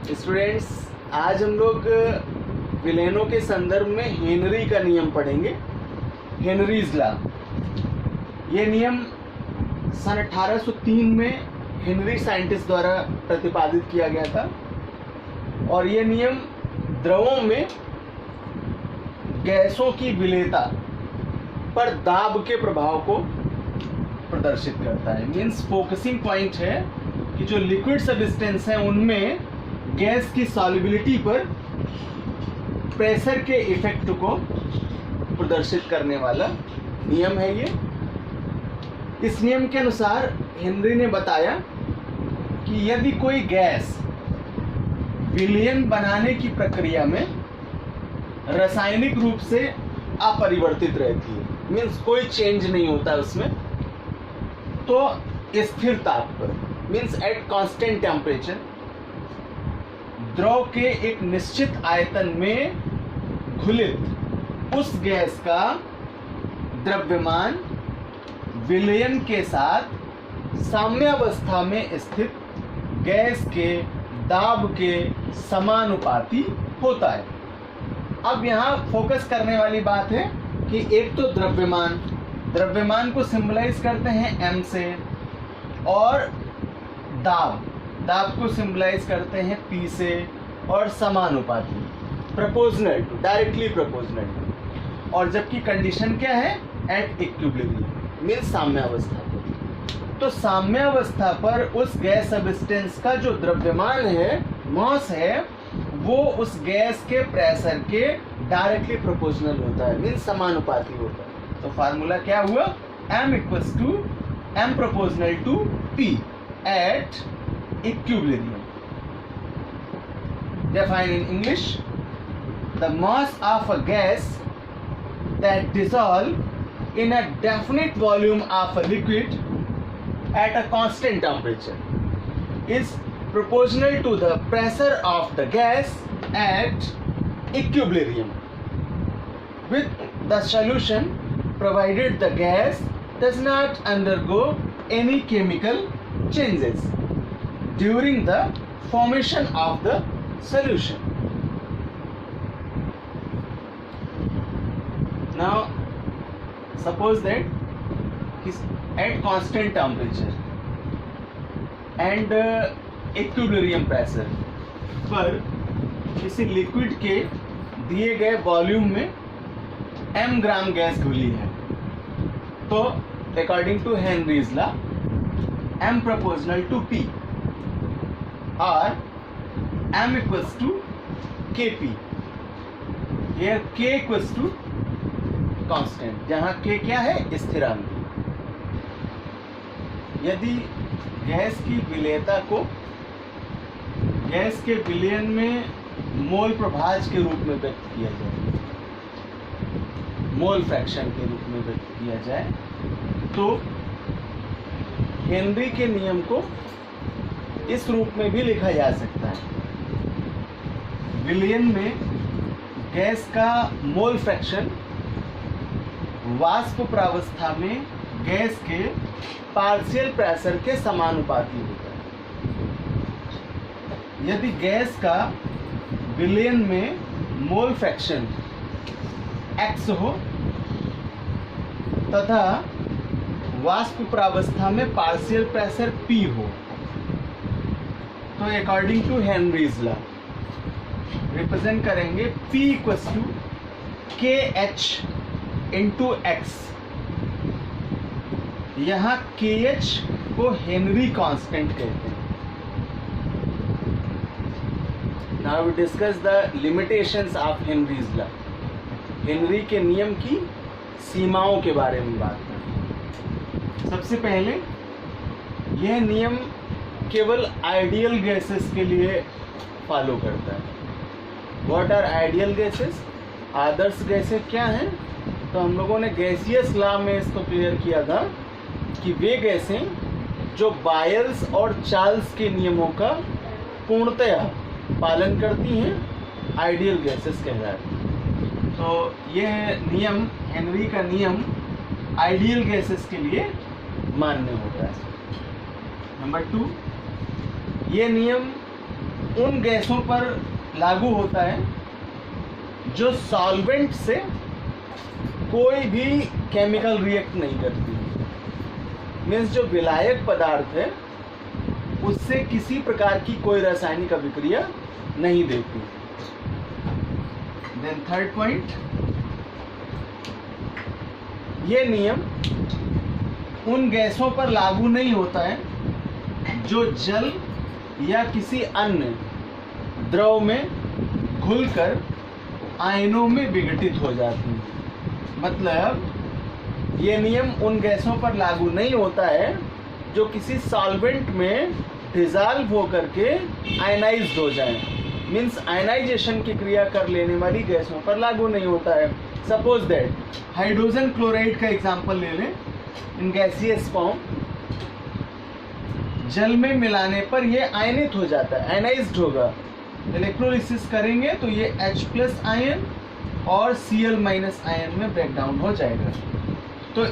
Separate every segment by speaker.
Speaker 1: Students, आज हम लोग विलेनों के संदर्भ में हेनरी का नियम पढ़ेंगे। Henry's law. ये नियम सन 1803 में हेनरी साइंटिस्ट द्वारा प्रतिपादित किया गया था और ये नियम द्रवों में गैसों की विलेयता पर दाब के प्रभाव को प्रदर्शित करता है। मीन्स फोकसिंग पॉइंट है कि जो लिक्विड सब्सटेंस हैं उनमें गैस की सॉल्युबिलिटी पर प्रेशर के इफेक्ट को प्रदर्शित करने वाला नियम है ये। इस नियम के अनुसार हेनरी ने बताया कि यदि कोई गैस विलयन बनाने की प्रक्रिया में रासायनिक रूप से अपरिवर्तित रहती है, मीन्स कोई चेंज नहीं होता उसमें, तो स्थिर ताप पर मीन्स एट कांस्टेंट टेम्परेचर द्रव के एक निश्चित आयतन में घुलित उस गैस का द्रव्यमान विलयन के साथ साम्यावस्था में स्थित गैस के दाब के समानुपाती होता है। अब यहाँ फोकस करने वाली बात है कि एक तो द्रव्यमान को सिंबलाइज करते हैं m से, और दाब को सिंबलाइज करते हैं P से, और समानुपाती proportional to, directly proportional to. और जबकि कंडीशन क्या है? एट इक्विलिब्रियम मीन्स साम्यावस्था पर। तो साम्यावस्था पर उस गैस सब्सटेंस का जो द्रव्यमान है, मॉस है, वो उस गैस के प्रेशर के डायरेक्टली प्रोपोर्शनल होता है, मीन्स समानुपाती होता है। तो फार्मूला क्या हुआ? m equals to m proportional to P at equilibrium. Define in English: the mass of a gas that dissolve in a definite volume of a liquid at a constant temperature is proportional to the pressure of the gas at equilibrium with the solution, provided the gas does not undergo any chemical changes during the formation of the solution. Now suppose that is at constant temperature and equilibrium pressure पर किसी liquid के दिए गए volume में m ग्राम gas घुली है, तो according to Henry's law m proportional to P और m equals to Kp। here K equals to constant, जहाँ K क्या है? स्थिरांक। यदि गैस की विलेयता को गैस के विलयन में मोल प्रभाज के रूप में व्यक्त किया जाए, मोल फ्रैक्शन के रूप में व्यक्त किया जाए, तो हेनरी के नियम को इस रूप में भी लिखा जा सकता है: विलयन में गैस का मोल फ्रैक्शन वाष्प प्रावस्था में गैस के पार्शियल प्रेशर के समानुपाती होता है। यदि गैस का विलयन में मोल फ्रैक्शन x हो तथा वाष्प प्रावस्था में पार्शियल प्रेशर P हो, तो according to Henry's law represent करेंगे P equals to KH into x। यहाँ KH को हेनरी कांस्टेंट कहते हैं। Now we discuss the limitations of Henry's law. Henry के नियम की सीमाओं के बारे में बात करें। सबसे पहले, यह नियम केवल आइडियल गैसेस के लिए फॉलो करता है। What are ideal gases? आदर्श गैसें क्या हैं? तो हम लोगों ने गैसियस लॉ में इसको क्लियर किया था कि वे गैसें जो बायल्स और चार्ल्स के नियमों का पूर्णतया पालन करती हैं, आइडियल गैसेस कहलाती हैं। तो यह नियम, हेनरी का नियम, आइडियल गैसेस के लिए मान्य होता है। नंबर 2, ये नियम उन गैसों पर लागू होता है जो सॉल्वेंट से कोई भी केमिकल रिएक्ट नहीं करती। मीन्स जो विलायक पदार्थ है उससे किसी प्रकार की कोई रासायनिक अभिक्रिया नहीं देती। देन थर्ड पॉइंट, ये नियम उन गैसों पर लागू नहीं होता है जो जल या किसी अन्य द्रव में घुलकर आयनों में विघटित हो जाती हैं। मतलब ये नियम उन गैसों पर लागू नहीं होता है जो किसी सॉल्वेंट में डिजॉल्व होकर के आयनाइज्ड हो जाएं। मीन्स आयनाइजेशन की क्रिया कर लेने वाली गैसों पर लागू नहीं होता है। सपोज दैट हाइड्रोजन क्लोराइड का एग्जांपल ले लें। इन गैसियस फॉर्म जल में मिलाने पर ये आयनित हो जाता है, आयनाइज्ड होगा। इलेक्ट्रोलिसिस करेंगे तो ये H+ आयन और Cl- आयन में ब्रेक डाउन हो जाएगा। तो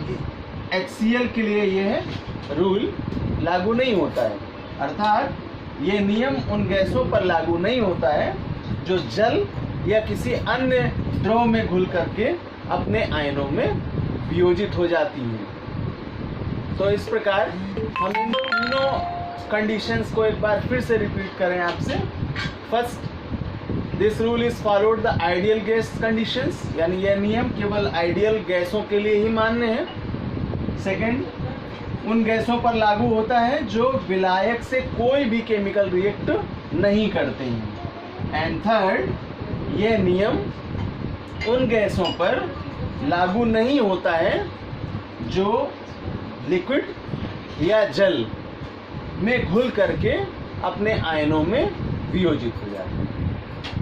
Speaker 1: HCl के लिए यह रूल लागू नहीं होता है। अर्थात ये नियम उन गैसों पर लागू नहीं होता है जो जल या किसी अन्य द्रव में घुल करके अपने आयनों में वियोजित हो जाती हैं। तो इस प्रकार हम इन तीनों कंडीशंस को एक बार फिर से रिपीट करें आपसे। First, this rule is followed the ideal gas conditions, यानी यह नियम केवल आइडियल गैसों के लिए ही मान्य है। सेकंड, उन गैसों पर लागू होता है जो विलायक से कोई भी केमिकल रिएक्ट नहीं करते हैं। एंड थर्ड, यह नियम उन गैसों पर लागू नहीं होता है जो लिक्विड या जल में घुल करके अपने आयनों में वियोजित हो जाते हैं।